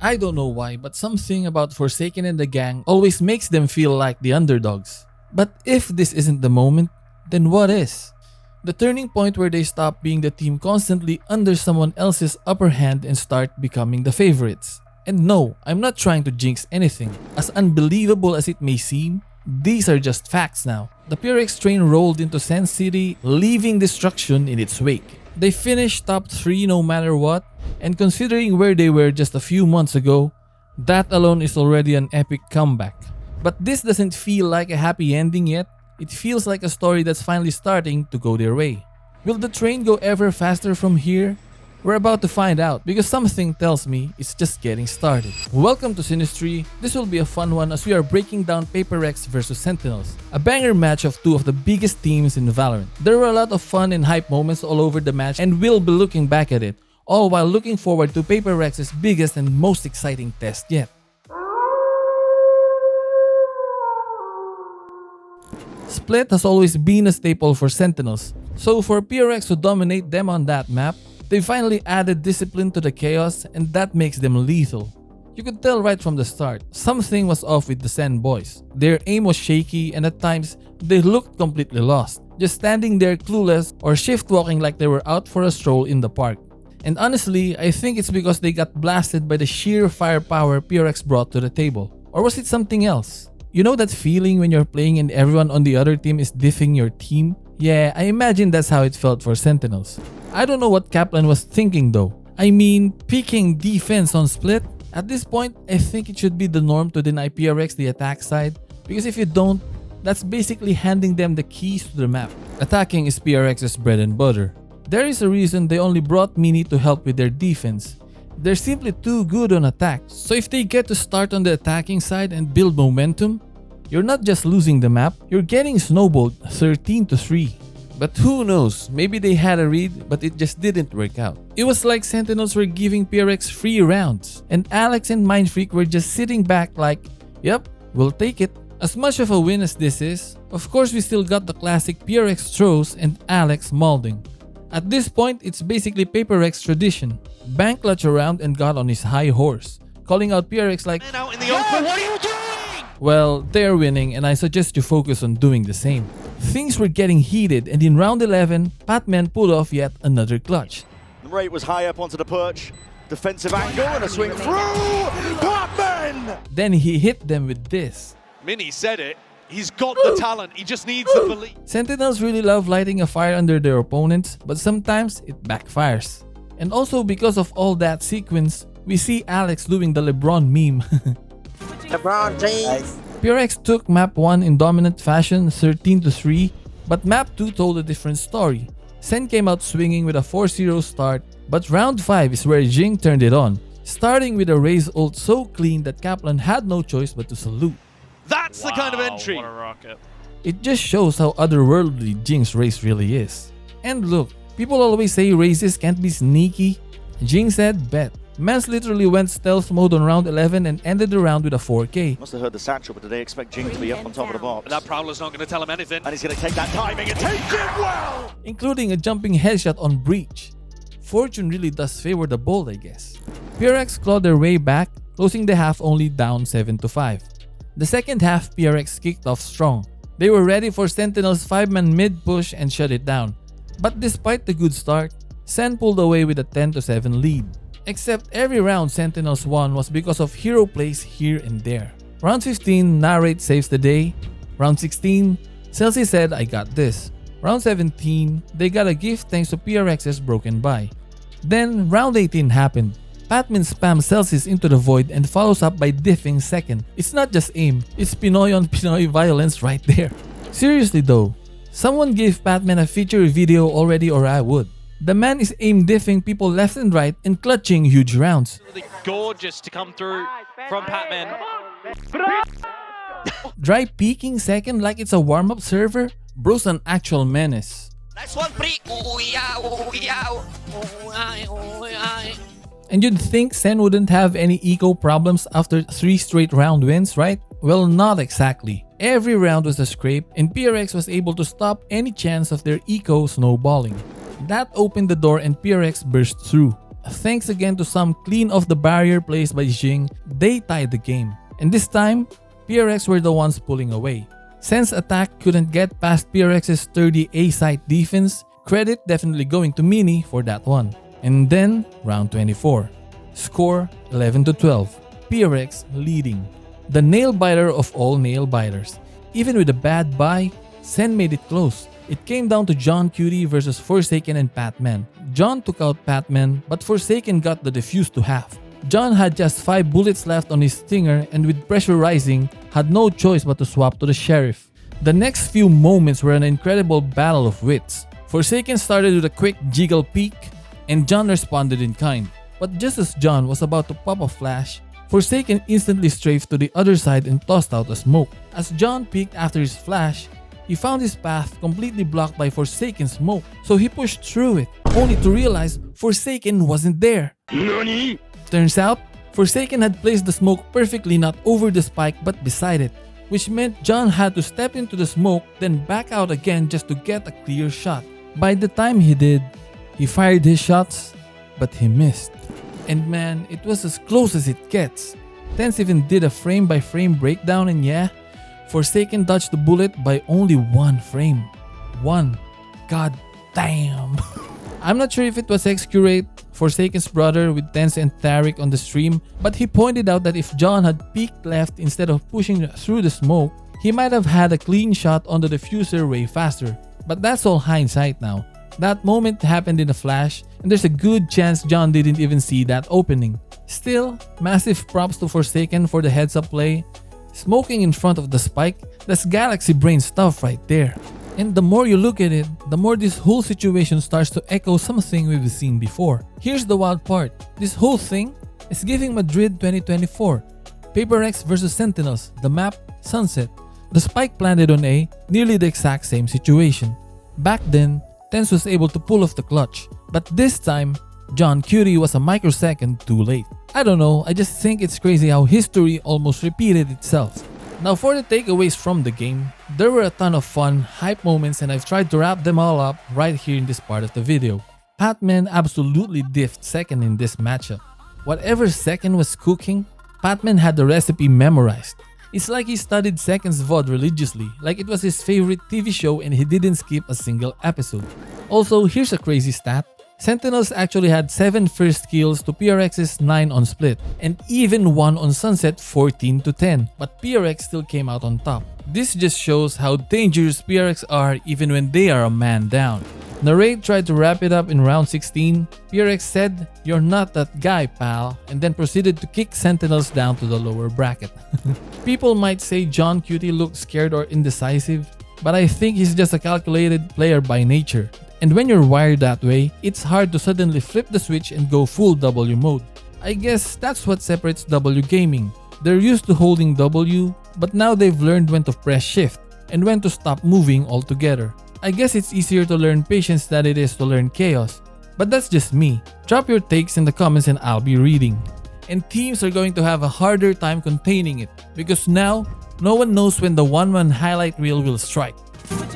I don't know why, but something about Forsaken and the gang always makes them feel like the underdogs. But if this isn't the moment, then what is? The turning point where they stop being the team constantly under someone else's upper hand and start becoming the favorites. And no, I'm not trying to jinx anything. As unbelievable as it may seem, these are just facts now. The PRX train rolled into SEN City, leaving destruction in its wake. They finished top 3 no matter what, and considering where they were just a few months ago, that alone is already an epic comeback. But this doesn't feel like a happy ending yet. It feels like a story that's finally starting to go their way. Will the train go ever faster from here? We're about to find out because something tells me it's just getting started. Welcome to snstry. This will be a fun one as we are breaking down PRX versus Sentinels, a banger match of 2 of the biggest teams in Valorant. There were a lot of fun and hype moments all over the match, and we'll be looking back at it, all while looking forward to PRX's biggest and most exciting test yet. Split has always been a staple for Sentinels, so for PRX to dominate them on that map, they finally added discipline to the chaos, and that makes them lethal. You could tell right from the start, something was off with the SEN boys. Their aim was shaky and at times, they looked completely lost, just standing there clueless or shift walking like they were out for a stroll in the park. And honestly, I think it's because they got blasted by the sheer firepower PRX brought to the table. Or was it something else? You know that feeling when you're playing and everyone on the other team is diffing your team? Yeah, I imagine that's how it felt for Sentinels. I don't know what Kaplan was thinking though. I mean, picking defense on split? At this point, I think it should be the norm to deny PRX the attack side, because if you don't, that's basically handing them the keys to the map. Attacking is PRX's bread and butter. There is a reason they only brought Mini to help with their defense. They're simply too good on attack, so if they get to start on the attacking side and build momentum, you're not just losing the map, you're getting snowballed 13-3. But who knows, maybe they had a read but it just didn't work out. It was like Sentinels were giving PRX free rounds, and Alecks and Mindfreak were just sitting back like, yep, we'll take it. As much of a win as this is, of course we still got the classic PRX throws and Alecks molding. At this point, it's basically PRX Tradition. Bank clutch around and got on his high horse, calling out PRX like, out in the open. What are you doing? well, they're winning and I suggest you focus on doing the same. Things were getting heated, and in round 11, Patmen pulled off yet another clutch. The rate was high up onto the perch. Defensive angle and a swing through. Patmen! Then he hit them with this. Mini said it. He's got the talent. He just needs the belief. Sentinels really love lighting a fire under their opponents, but sometimes it backfires. And also because of all that sequence, we see Alecks doing the LeBron meme. LeBron James. PRX took map 1 in dominant fashion 13-3, but map 2 told a different story. SEN came out swinging with a 4-0 start, but round 5 is where Jing turned it on, starting with a Raze ult so clean that Kaplan had no choice but to salute. That's the kind of entry. What a rocket. It just shows how otherworldly Jing's Raze really is. And look, people always say Razes can't be sneaky. Jing said bet. Mans literally went stealth mode on round 11 and ended the round with a 4K. Must have heard the satchel, but did they expect Jing to be up on top of the box? But that Prowler's not going to tell him anything. And he's going to take that timing and take it well! Including a jumping headshot on Breach. Fortune really does favor the bold, I guess. PRX clawed their way back, closing the half only down 7-5. The second half, PRX kicked off strong. They were ready for Sentinel's 5-man mid push and shut it down. But despite the good start, SEN pulled away with a 10-7 lead. Except every round Sentinels won was because of hero plays here and there. Round 15, Narrate saves the day. Round 16, Celsi said I got this. Round 17, they got a gift thanks to PRX's broken buy. Then round 18 happened. Patmen spams Celsius into the void and follows up by diffing second. It's not just aim, it's Pinoy on Pinoy violence right there. Seriously though, someone give Patmen a feature video already or I would. The man is aim diffing people left and right and clutching huge rounds. Gorgeous to come through from Patmen. Dry peeking second like it's a warm-up server? Bro's an actual menace. Nice one, pre. And you'd think SEN wouldn't have any eco problems after 3 straight round wins, right? Well, not exactly. Every round was a scrape and PRX was able to stop any chance of their eco snowballing. That opened the door and PRX burst through. thanks again to some clean off the barrier plays by Jing, they tied the game. And this time, PRX were the ones pulling away. SEN's attack couldn't get past PRX's sturdy A-site defense, credit definitely going to Mini for that one. And then, round 24. Score 11-12. PRX leading. The nail-biter of all nail-biters. Even with a bad bye, SEN made it close. It came down to JohnQT versus Forsaken and Patmen. John took out Patmen, but Forsaken got the defuse to half. John had just 5 bullets left on his stinger and with pressure rising, had no choice but to swap to the Sheriff. The next few moments were an incredible battle of wits. Forsaken started with a quick jiggle peek, and John responded in kind. But just as John was about to pop a flash, Forsaken instantly strafed to the other side and tossed out a smoke. As John peeked after his flash, he found his path completely blocked by Forsaken's smoke, so he pushed through it, only to realize Forsaken wasn't there. NANI? Turns out, Forsaken had placed the smoke perfectly not over the spike but beside it, which meant John had to step into the smoke then back out again just to get a clear shot. By the time he did, he fired his shots, but he missed. And man, it was as close as it gets. TenZ even did a frame-by-frame breakdown and yeah, Forsaken dodged the bullet by only 1 frame. 1. God damn. I'm not sure if it was XQrate, Forsaken's brother with TenZ and Tariq on the stream, but he pointed out that if John had peeked left instead of pushing through the smoke, he might have had a clean shot on the diffuser way faster. But that's all hindsight now. That moment happened in a flash, and there's a good chance John didn't even see that opening. Still, massive props to Forsaken for the heads-up play. Smoking in front of the spike, that's galaxy brain stuff right there. And the more you look at it, the more this whole situation starts to echo something we've seen before. Here's the wild part. This whole thing is giving Madrid 2024. PRX versus Sentinels, the map, Sunset. The spike planted on A, nearly the exact same situation. Back then, TenZ was able to pull off the clutch, but this time, JohnQT was a microsecond too late. I don't know, I just think it's crazy how history almost repeated itself. Now for the takeaways from the game, there were a ton of fun, hype moments and I've tried to wrap them all up right here in this part of the video. Patmen absolutely diffed Zekken in this matchup. Whatever Zekken was cooking, Patmen had the recipe memorized. It's like he studied Zekken's VOD religiously, like it was his favorite TV show and he didn't skip a single episode. Also, here's a crazy stat. Sentinels actually had 7 first kills to PRX's 9 on split, and even 1 on Sunset 14-10, but PRX still came out on top. This just shows how dangerous PRX are even when they are a man down. Narrate tried to wrap it up in round 16. PRX said, "You're not that guy, pal," and then proceeded to kick Sentinels down to the lower bracket. People might say JohnQT looked scared or indecisive, but I think he's just a calculated player by nature. And when you're wired that way, it's hard to suddenly flip the switch and go full W mode. I guess that's what separates W gaming. They're used to holding W, but now they've learned when to press shift and when to stop moving altogether. I guess it's easier to learn patience than it is to learn chaos. But that's just me. Drop your takes in the comments and I'll be reading. And teams are going to have a harder time containing it because now, no one knows when the 1-1 highlight reel will strike.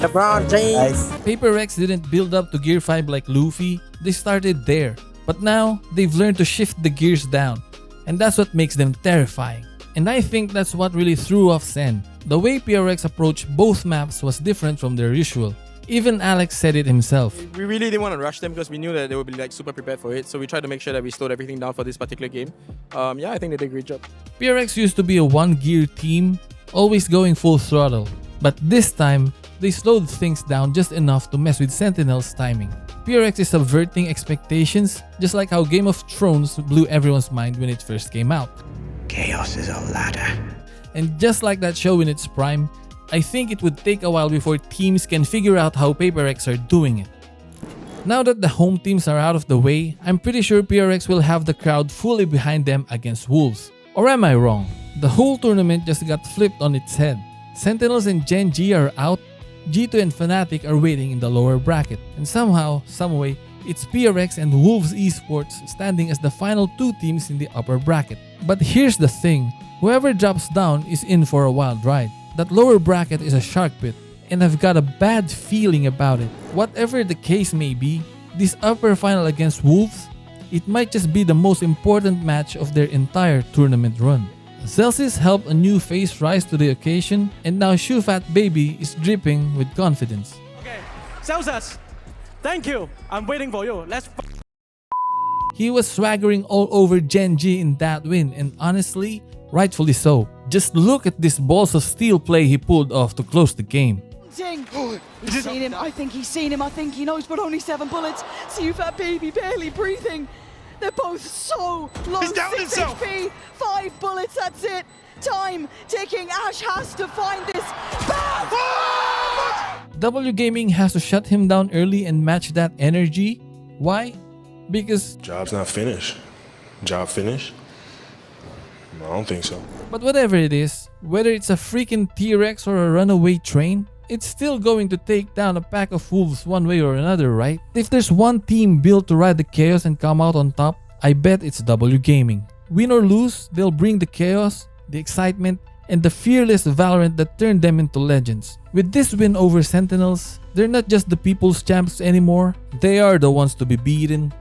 LeBron James. PRX didn't build up to Gear 5 like Luffy, they started there. But now, they've learned to shift the gears down. And that's what makes them terrifying. And I think that's what really threw off SEN. The way PRX approached both maps was different from their usual. Even Alecks said it himself. We really didn't want to rush them because we knew that they would be like super prepared for it. So we tried to make sure that we slowed everything down for this particular game. Yeah, I think they did a great job. PRX used to be a 1-gear team, always going full throttle. But this time, they slowed things down just enough to mess with Sentinel's timing. PRX is subverting expectations, just like how Game of Thrones blew everyone's mind when it first came out. Chaos is a ladder. And just like that show in its prime, I think it would take a while before teams can figure out how PRX are doing it. Now that the home teams are out of the way, I'm pretty sure PRX will have the crowd fully behind them against Wolves. Or am I wrong? The whole tournament just got flipped on its head. Sentinels and Gen G are out, G2 and Fnatic are waiting in the lower bracket, and somehow, someway, it's PRX and Wolves Esports standing as the final 2 teams in the upper bracket. But here's the thing, whoever drops down is in for a wild ride. That lower bracket is a shark pit, and I've got a bad feeling about it. Whatever the case may be, this upper final against Wolves, it might just be the most important match of their entire tournament run. Celsius helped a new face rise to the occasion, and now SiuFatBB is dripping with confidence. Okay, Celsius, thank you. I'm waiting for you. Let's He was swaggering all over Gen G in that win, and honestly, rightfully so. Just look at this balls of steel play he pulled off to close the game. He's seen him. I think he's seen him. I think he knows, but only 7 bullets. SiuFatBB barely breathing. They're both so low. He's down 6 himself. HP, 5 bullets. That's it. Time ticking. Ash has to find this. W Gaming has to shut him down early and match that energy. Why? Because Job's not finished. Job finished? I don't think so. but whatever it is, whether it's a freaking T-Rex or a runaway train, it's still going to take down a pack of wolves one way or another, right? If there's one team built to ride the chaos and come out on top, I bet it's W Gaming. Win or lose, they'll bring the chaos, the excitement, and the fearless Valorant that turned them into legends. With this win over Sentinels, they're not just the people's champs anymore, they are the ones to be beaten.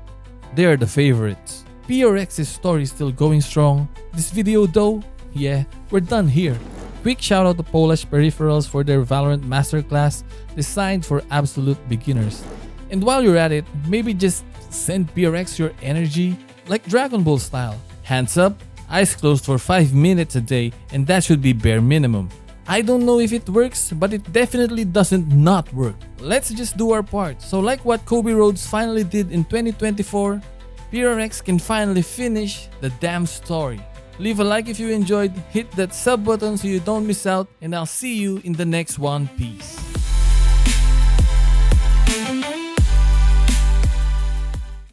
They are the favorites. PRX's story is still going strong. This video though, yeah, we're done here. Quick shout out to Polash peripherals for their Valorant masterclass designed for absolute beginners. And while you're at it, maybe just send PRX your energy like Dragon Ball style. Hands up, eyes closed for 5 minutes a day, and that should be bare minimum. I don't know if it works, but it definitely doesn't not work. Let's just do our part. So like what Coby Rhodes finally did in 2024, PRX can finally finish the damn story. Leave a like if you enjoyed, hit that sub button so you don't miss out, and I'll see you in the next one. Peace.